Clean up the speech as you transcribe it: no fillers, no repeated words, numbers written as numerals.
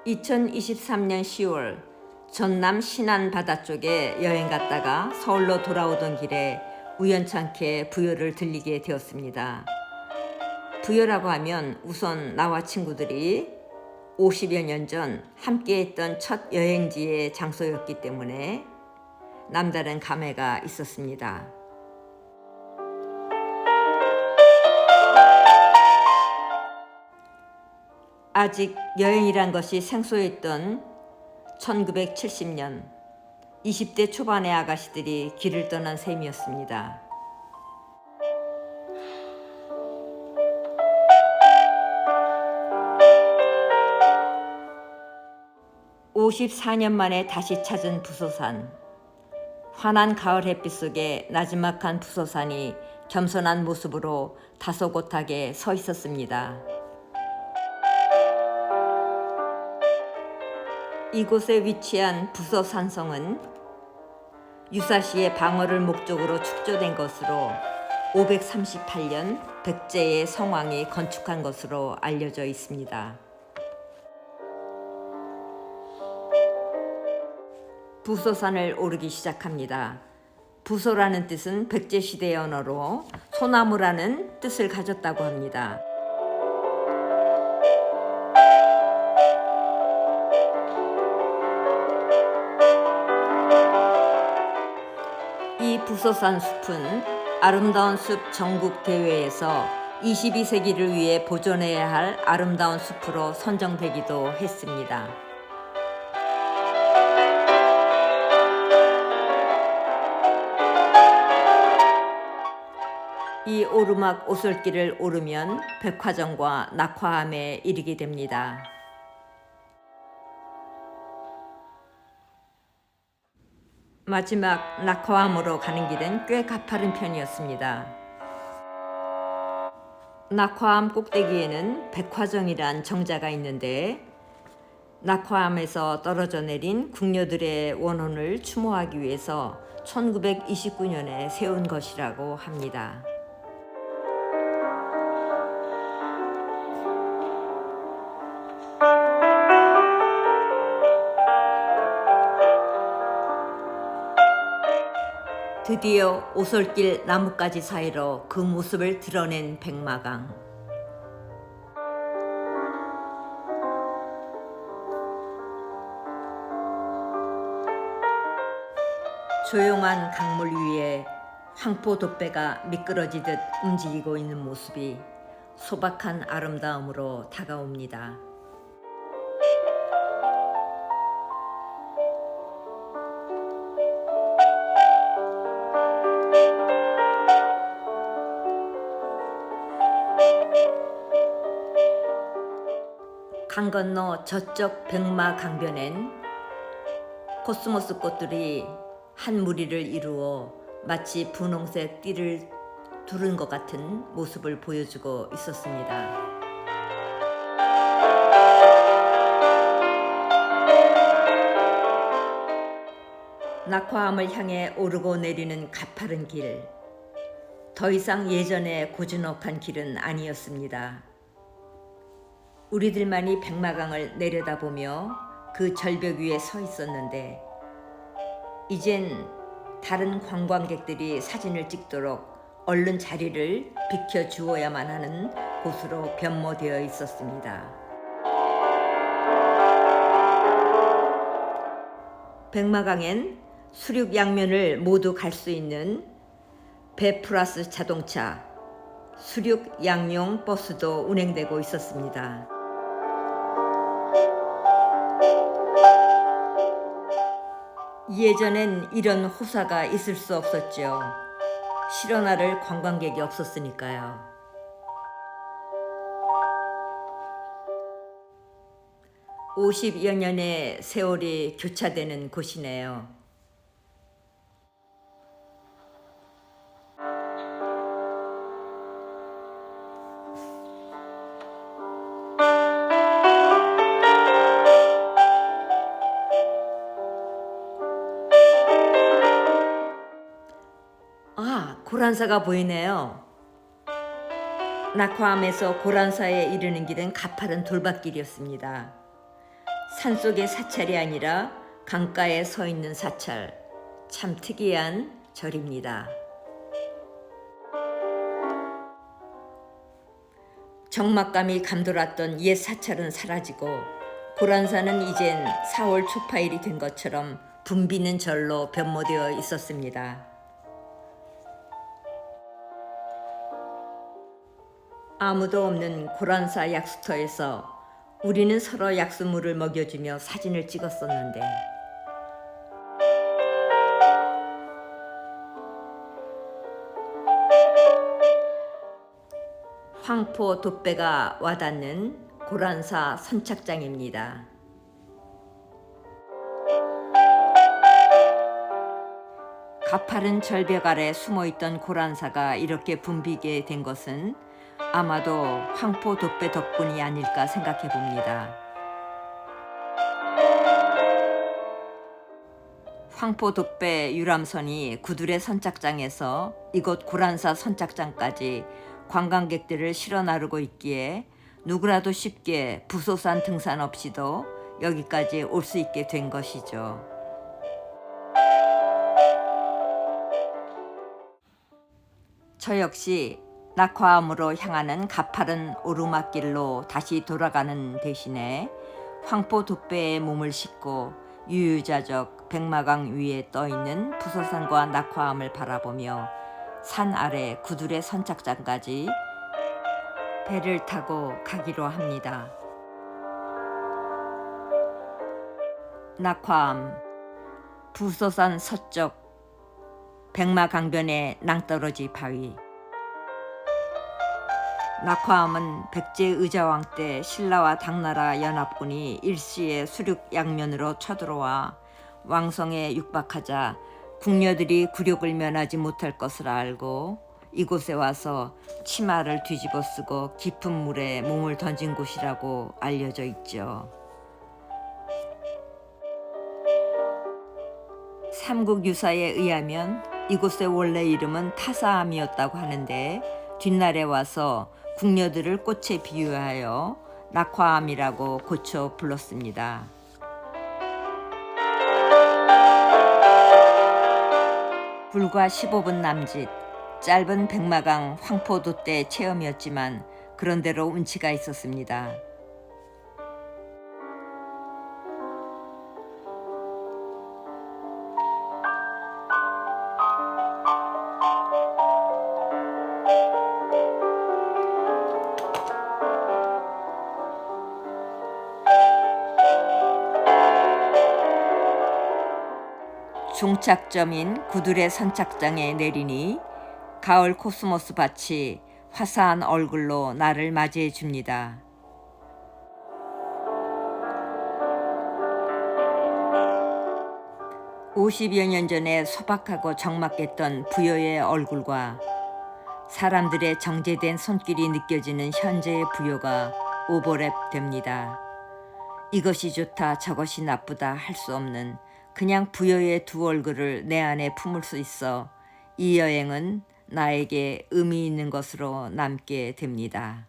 2023년 10월 전남 신안 바다 쪽에 여행 갔다가 서울로 돌아오던 길에 우연찮게 부여를 들리게 되었습니다. 부여라고 하면 우선 나와 친구들이 50여 년 전 함께했던 첫 여행지의 장소였기 때문에 남다른 감회가 있었습니다. 아직 여행이란 것이 생소했던 1970년 20대 초반의 아가씨들이 길을 떠난 셈이었습니다. (54년) 만에 다시 찾은 부소산. 환한 가을 햇빛 속에 나지막한 부소산이 겸손한 모습으로 다소곳하게 서 있었습니다. 이곳에 위치한 부소산성은 유사시의 방어를 목적으로 축조된 것으로 538년 백제의 성왕이 건축한 것으로 알려져 있습니다. 부소산을 오르기 시작합니다. 부소라는 뜻은 백제시대의 언어로 소나무라는 뜻을 가졌다고 합니다. 이 부소산 숲은 아름다운 숲 전국 대회에서 22세기를 위해 보존해야 할 아름다운 숲으로 선정되기도 했습니다. 이 오르막 오솔길을 오르면 백화점과 낙화암에 이르게 됩니다. 마지막 낙화암으로 가는 길은 꽤 가파른 편이었습니다. 낙화암 꼭대기에는 백화정이란 정자가 있는데 낙화암에서 떨어져 내린 궁녀들의 원혼을 추모하기 위해서 1929년에 세운 것이라고 합니다. 드디어 오솔길 나뭇가지 사이로 그 모습을 드러낸 백마강. 조용한 강물 위에 황포돛배가 미끄러지듯 움직이고 있는 모습이 소박한 아름다움으로 다가옵니다. 강 건너 저쪽 백마 강변엔 코스모스 꽃들이 한 무리를 이루어 마치 분홍색 띠를 두른 것 같은 모습을 보여주고 있었습니다. 낙화암을 향해 오르고 내리는 가파른 길. 더 이상 예전의 고즈넉한 길은 아니었습니다. 우리들만이 백마강을 내려다보며 그 절벽 위에 서 있었는데 이젠 다른 관광객들이 사진을 찍도록 얼른 자리를 비켜주어야만 하는 곳으로 변모되어 있었습니다. 백마강엔 수륙 양면을 모두 갈 수 있는 배 플러스 자동차, 수륙 양용 버스도 운행되고 있었습니다. 예전엔 이런 호사가 있을 수 없었죠. 실어나를 관광객이 없었으니까요. (50여) 년의 세월이 교차되는 곳이네요. 고란사가 보이네요. 낙화암에서 고란사에 이르는 길은 가파른 돌밭길이었습니다. 산속의 사찰이 아니라 강가에 서 있는 사찰. 참 특이한 절입니다. 적막감이 감돌았던 옛 사찰은 사라지고 고란산은 이젠 4월 초파일이 된 것처럼 붐비는 절로 변모되어 있었습니다. 아무도 없는 고란사 약수터에서 우리는 서로 약수물을 먹여주며 사진을 찍었었는데 황포 돛배가 와닿는 고란사 선착장입니다. 가파른 절벽 아래 숨어있던 고란사가 이렇게 붐비게 된 것은 아마도 황포 돛배 덕분이 아닐까 생각해 봅니다. 황포 돛배 유람선이 구두레 선착장에서 이곳 고란사 선착장까지 관광객들을 실어 나르고 있기에 누구라도 쉽게 부소산 등산 없이도 여기까지 올 수 있게 된 것이죠. 저 역시 낙화암으로 향하는 가파른 오르막길로 다시 돌아가는 대신에 황포 돛배에 몸을 싣고 유유자적 백마강 위에 떠있는 부소산과 낙화암을 바라보며 산 아래 구두레 선착장까지 배를 타고 가기로 합니다. 낙화암, 부소산 서쪽 백마강변의 낭떠러지 바위. 낙화암은 백제의자왕 때 신라와 당나라 연합군이 일시에 수륙 양면으로 쳐들어와 왕성에 육박하자 궁녀들이 굴욕을 면하지 못할 것을 알고 이곳에 와서 치마를 뒤집어 쓰고 깊은 물에 몸을 던진 곳이라고 알려져 있죠. 삼국유사에 의하면 이곳의 원래 이름은 타사암이었다고 하는데 뒷날에 와서 궁녀들을 꽃에 비유하여 낙화암이라고 고쳐 불렀습니다. 불과 15분 남짓 짧은 백마강 황포 돛배 체험이었지만 그런대로 운치가 있었습니다. 종착점인 구두레 선착장에 내리니 가을 코스모스 밭이 화사한 얼굴로 나를 맞이해 줍니다. (50여 년) 전에 소박하고 적막했던 부여의 얼굴과 사람들의 정제된 손길이 느껴지는 현재의 부여가 오버랩 됩니다. 이것이 좋다 저것이 나쁘다 할 수 없는 그냥 부여의 두 얼굴을 내 안에 품을 수 있어 이 여행은 나에게 의미 있는 것으로 남게 됩니다.